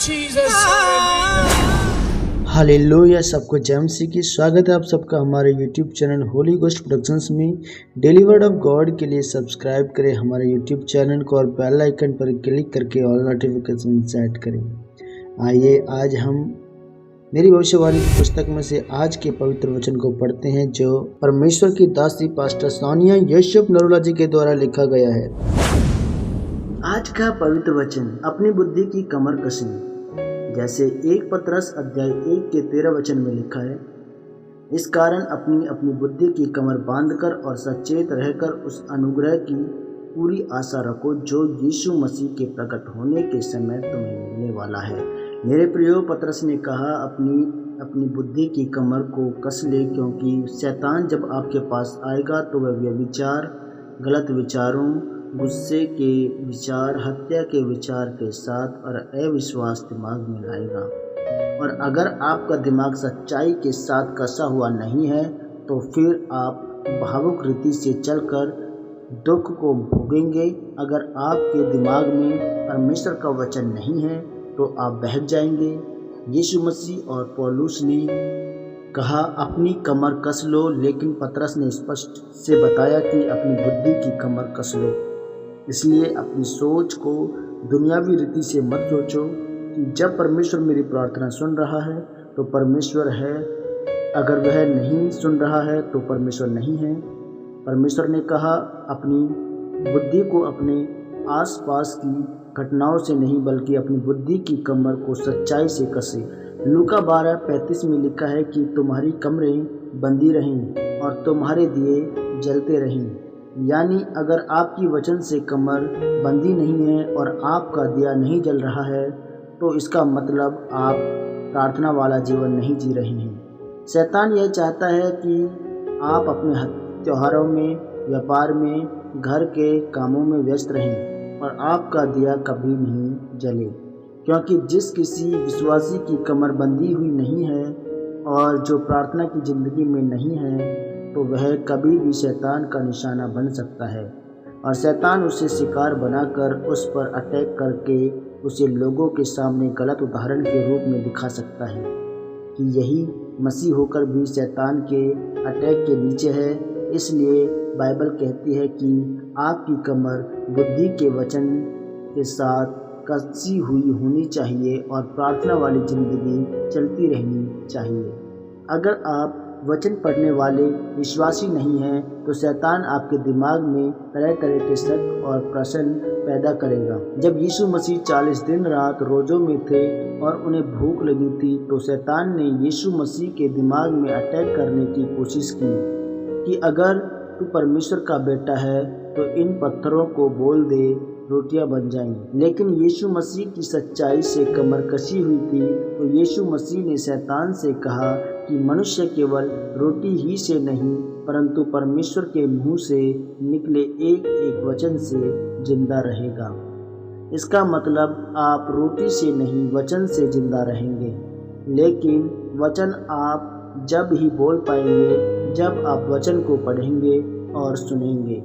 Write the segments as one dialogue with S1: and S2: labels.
S1: Jesus.
S2: Hallelujah. सबको जय मसीह की स्वागत है आप सबका हमारे YouTube channel Holi ghost productions में। डेली वर्ड ऑफ गॉड के लिए सब्सक्राइब करें हमारे यूट्यूब चैनल को और बेल आइकन पर क्लिक करके ऑल नोटिफिकेशन सेट करें। आइए आज हम मेरी भविष्यवाणी की पुस्तक में से आज के पवित्र वचन को पढ़ते हैं जो परमेश्वर की दासी पास्टर सोनिया यूसुफ नरूला जी के द्वारा लिखा गया है। आज का पवित्र वचन, अपनी बुद्धि की कमर कसी। जैसे 1 पतरस अध्याय 1 के 13 वचन में लिखा है, इस कारण अपनी अपनी बुद्धि की कमर बांधकर और सचेत रहकर उस अनुग्रह की पूरी आशा रखो जो यीशु मसीह के प्रकट होने के समय तुम्हें मिलने वाला है। मेरे प्रियो, पतरस ने कहा अपनी बुद्धि की कमर को कस ले, क्योंकि शैतान जब आपके पास आएगा तो वह व्यभिचार, गलत विचारों, गुस्से के विचार, हत्या के विचार के साथ और अविश्वास दिमाग में लाएगा। और अगर आपका दिमाग सच्चाई के साथ कसा हुआ नहीं है तो फिर आप भावुक रीति से चलकर दुख को भोगेंगे। अगर आपके दिमाग में परमेश्वर का वचन नहीं है तो आप बहक जाएंगे। यीशु मसीह और पौलुस ने कहा अपनी कमर कस लो, लेकिन पतरस ने स्पष्ट से बताया कि अपनी बुद्धि की कमर कस लो। इसलिए अपनी सोच को दुनियावी रीति से मत सोचो कि जब परमेश्वर मेरी प्रार्थना सुन रहा है तो परमेश्वर है, अगर वह नहीं सुन रहा है तो परमेश्वर नहीं है। परमेश्वर ने कहा अपनी बुद्धि को अपने आसपास की घटनाओं से नहीं बल्कि अपनी बुद्धि की कमर को सच्चाई से कसे। लूका 12:35 में लिखा है कि तुम्हारी कमरें बंदी रहें और तुम्हारे दिए जलते रहें। यानी अगर आपकी वचन से कमर बंदी नहीं है और आपका दिया नहीं जल रहा है तो इसका मतलब आप प्रार्थना वाला जीवन नहीं जी रहे हैं। शैतान यह चाहता है कि आप अपने त्योहारों में, व्यापार में, घर के कामों में व्यस्त रहें और आपका दिया कभी नहीं जले, क्योंकि जिस किसी विश्वासी की कमर बंदी हुई नहीं है और जो प्रार्थना की जिंदगी में नहीं है तो वह कभी भी शैतान का निशाना बन सकता है और शैतान उसे शिकार बनाकर उस पर अटैक करके उसे लोगों के सामने गलत उदाहरण के रूप में दिखा सकता है कि यही मसीह होकर भी शैतान के अटैक के नीचे है। इसलिए बाइबल कहती है कि आपकी कमर बुद्धि के वचन के साथ कसी हुई होनी चाहिए और प्रार्थना वाली जिंदगी चलती रहनी चाहिए। अगर आप वचन पढ़ने वाले विश्वासी नहीं हैं तो शैतान आपके दिमाग में तरह तरह के शक और प्रश्न पैदा करेगा। जब यीशु मसीह 40 दिन रात रोज़ों में थे और उन्हें भूख लगी थी तो शैतान ने यीशु मसीह के दिमाग में अटैक करने की कोशिश की कि अगर तू परमेश्वर का बेटा है तो इन पत्थरों को बोल दे रोटियां बन जाएंगी। लेकिन यीशु मसीह की सच्चाई से कमर कसी हुई थी तो यीशु मसीह ने शैतान से कहा कि मनुष्य केवल रोटी ही से नहीं परंतु परमेश्वर के मुंह से निकले एक एक वचन से जिंदा रहेगा। इसका मतलब आप रोटी से नहीं वचन से जिंदा रहेंगे। लेकिन वचन आप जब ही बोल पाएंगे जब आप वचन को पढ़ेंगे और सुनेंगे।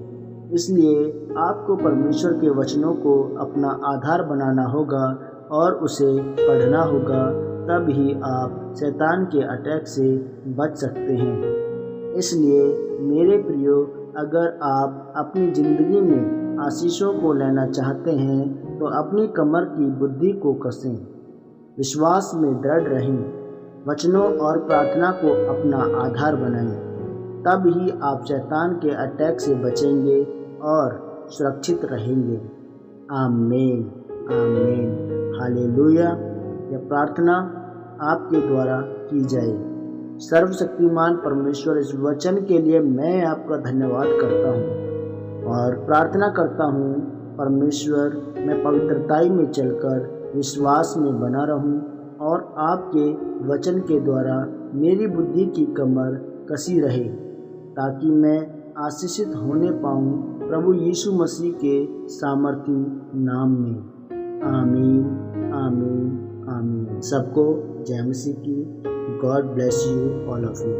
S2: इसलिए आपको परमेश्वर के वचनों को अपना आधार बनाना होगा और उसे पढ़ना होगा, तब ही आप शैतान के अटैक से बच सकते हैं। इसलिए मेरे प्रियो, अगर आप अपनी ज़िंदगी में आशीषों को लेना चाहते हैं तो अपनी कमर की बुद्धि को कसें, विश्वास में दृढ़ रहें, वचनों और प्रार्थना को अपना आधार बनाएं। तब ही आप शैतान के अटैक से बचेंगे और सुरक्षित रहेंगे। आमीन, आमीन, हालेलुया। यह प्रार्थना आपके द्वारा की जाए। सर्वशक्तिमान परमेश्वर, इस वचन के लिए मैं आपका धन्यवाद करता हूँ और प्रार्थना करता हूँ परमेश्वर, मैं पवित्रताई में चलकर विश्वास में बना रहूँ और आपके वचन के द्वारा मेरी बुद्धि की कमर कसी रहे ताकि मैं आशीषित होने पाऊँ प्रभु यीशु मसीह के सामर्थी नाम में। आमीन, आमीन, आमीन। सबको जय मसीह की। God bless you all of you.